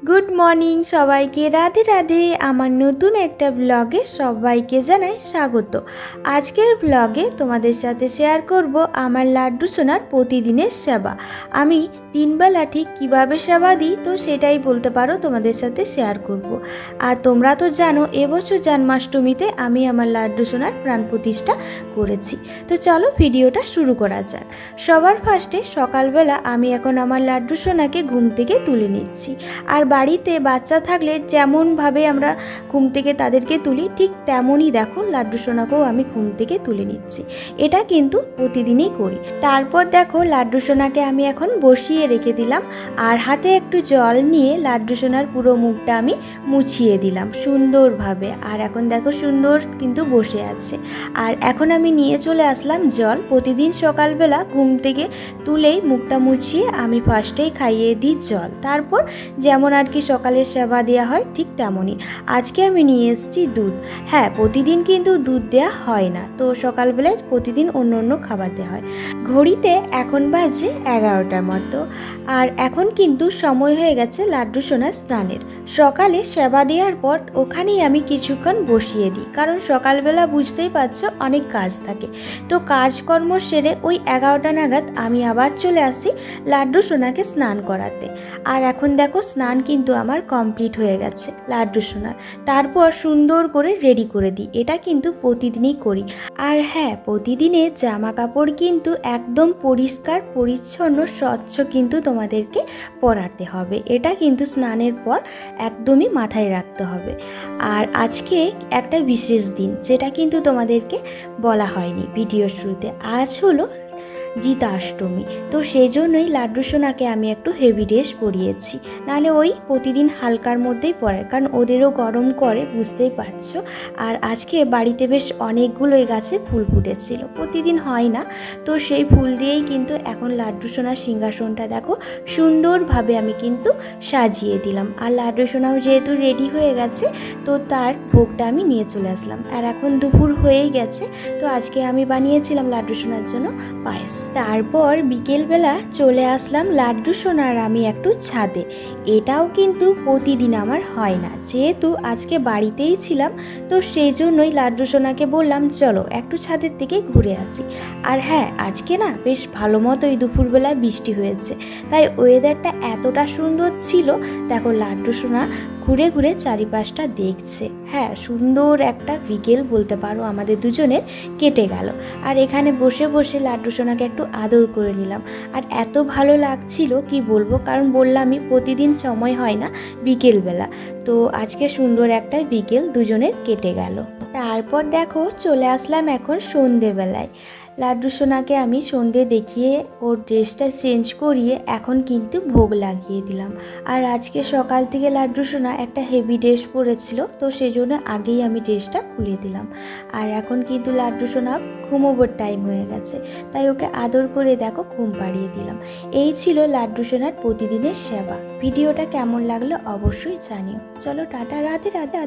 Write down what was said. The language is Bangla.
গুড মর্নিং সবাইকে, রাধে রাধে। আমার নতুন একটা ব্লগে সবাইকে জানাই স্বাগত। আজকের ব্লগে তোমাদের সাথে শেয়ার করব আমার লাড্ডু সোনার প্রতিদিনের সেবা। আমি তিনবেলা ঠিক কীভাবে সেবা দিই তো সেটাই বলতে পারো তোমাদের সাথে শেয়ার করব। আর তোমরা তো জানো এবছর জন্মাষ্টমীতে আমি আমার লাড্ডু সোনার প্রাণ প্রতিষ্ঠা করেছি। তো চলো ভিডিওটা শুরু করা যাক। সবার ফার্স্টে সকালবেলা আমি এখন আমার লাড্ডু সোনাকে ঘুম থেকে তুলে নিচ্ছি। আর বাড়িতে বাচ্চা থাকলে যেমনভাবে আমরা ঘুম থেকে তাদেরকে তুলি ঠিক তেমনই দেখো লাড্ডু সোনাকেও আমি ঘুম থেকে তুলে নিচ্ছি। এটা কিন্তু প্রতিদিনই করি। তারপর দেখো লাড্ডু সোনাকে আমি এখন বসিয়ে রেখে দিলাম আর হাতে একটু জল নিয়ে লাড্ডু সোনার পুরো মুখটা আমি মুছিয়ে দিলাম সুন্দরভাবে। আর এখন দেখো সুন্দর কিন্তু বসে আছে। আর এখন আমি নিয়ে চলে আসলাম জল। প্রতিদিন সকালবেলা ঘুম থেকে তুলেই মুখটা মুছিয়ে আমি ফার্স্টেই খাইয়ে দিই জল। তারপর যেমন আর কি সকালের সেবা দেওয়া হয় ঠিক তেমনই আজকে আমি নিয়ে এসেছি দুধ। হ্যাঁ, প্রতিদিন কিন্তু দুধ দেওয়া হয় না, তো সকালবেলায় প্রতিদিন অন্য অন্য খাবার দেওয়া হয়। ঘড়িতে এখন বাজে 11টার মতো। আর এখন কিন্তু সময় হয়ে গেছে লাড্ডু সোনার স্নানের। সকালে সেবা দেওয়ার পর ওখানেই আমি কিছুক্ষণ বসিয়ে দিই, কারণ সকালবেলা বুঝতেই পারছো অনেক কাজ থাকে। তো কাজকর্ম সেরে ওই 11টা নাগাদ আমি আবার চলে আসি লাড্ডু সোনাকে স্নান করাতে। আর এখন দেখো স্নান কিন্তু আমার কমপ্লিট হয়ে গেছে লাড্ডু সোনার। তারপর সুন্দর করে রেডি করে দিই। এটা কিন্তু প্রতিদিনই করি। আর হ্যাঁ, প্রতিদিনের জামা কাপড় কিন্তু একদম পরিষ্কার পরিচ্ছন্ন স্বচ্ছ কিন্তু তোমাদেরকে পরাতে হবে। এটা কিন্তু স্নানের পর একদমই মাথায় রাখতে হবে। আর আজকে একটা বিশেষ দিন, যেটা কিন্তু তোমাদেরকে বলা হয়নি ভিডিও শুরুতে। আজ হলো জিতা অষ্টমী। তো সেই জন্যই লাড্ডু সোনাকে আমি একটু হেভি ড্রেস পরিয়েছি, নাহলে ওই প্রতিদিন হালকার মধ্যেই পরে, কারণ ওদেরও গরম করে বুঝতেই পারছো। আর আজকে বাড়িতে বেশ অনেকগুলোই গাছে ফুল ফুটেছিল, প্রতিদিন হয় না, তো সেই ফুল দিয়েই কিন্তু এখন লাড্ডু সোনার সিংহাসনটা দেখো সুন্দরভাবে আমি কিন্তু সাজিয়ে দিলাম। আর লাড্ডু সোনাও যেহেতু রেডি হয়ে গেছে, তো তার ভোগটা আমি নিয়ে চলে আসলাম। আর এখন দুপুর হয়েই গেছে, তো আজকে আমি বানিয়েছিলাম লাড্ডু সোনার জন্য পায়েস। তারপর বিকেলবেলা চলে আসলাম লাড্ডু সোনার আমি একটু ছাদে। এটাও কিন্তু প্রতিদিন আমার হয় না, যেহেতু আজকে বাড়িতেই ছিলাম, তো সেই জন্যই লাড্ডু সোনাকে বললাম চলো একটু ছাদের দিকে ঘুরে আসি। আর হ্যাঁ, আজকে না বেশ ভালো মতোই দুপুরবেলা বৃষ্টি হয়েছে, তাই ওয়েদারটা এতটা সুন্দর ছিল। দেখো লাড্ডু সোনা ঘুরে ঘুরে চারিপাশটা দেখছে। হ্যাঁ, সুন্দর একটা বিকেল বলতে পারো আমাদের দুজনের কেটে গেল। আর এখানে বসে বসে লাড্ডু সোনাকে একটু আদর করে নিলাম। আর এত ভালো লাগছিল কি বলবো, কারণ বললামই প্রতিদিন সময় হয় না বিকেলবেলা, তো আজকে সুন্দর একটা বিকেল দুজনের কেটে গেল। তারপর দেখো চলে আসলাম এখন সন্ধেবেলায়। লাড্ডু সোনাকে আমি সন্ধে দেখিয়ে ওর ড্রেসটা চেঞ্জ করিয়ে এখন কিন্তু ভোগ লাগিয়ে দিলাম। আর আজকে সকাল থেকে লাড্ডু সোনা একটা হেভি ড্রেস পরেছিল, তো সেই জন্য আগেই আমি ড্রেসটা খুলে দিলাম। আর এখন কিন্তু লাড্ডু সোনা ঘুমোবার টাইম হয়ে গেছে, তাই ওকে আদর করে দেখো ঘুম পাড়িয়ে দিলাম। এই ছিল লাড্ডু সোনার প্রতিদিনের সেবা। ভিডিওটা কেমন লাগলো অবশ্যই জানিও। চলো টাটা, রাধে রাধে।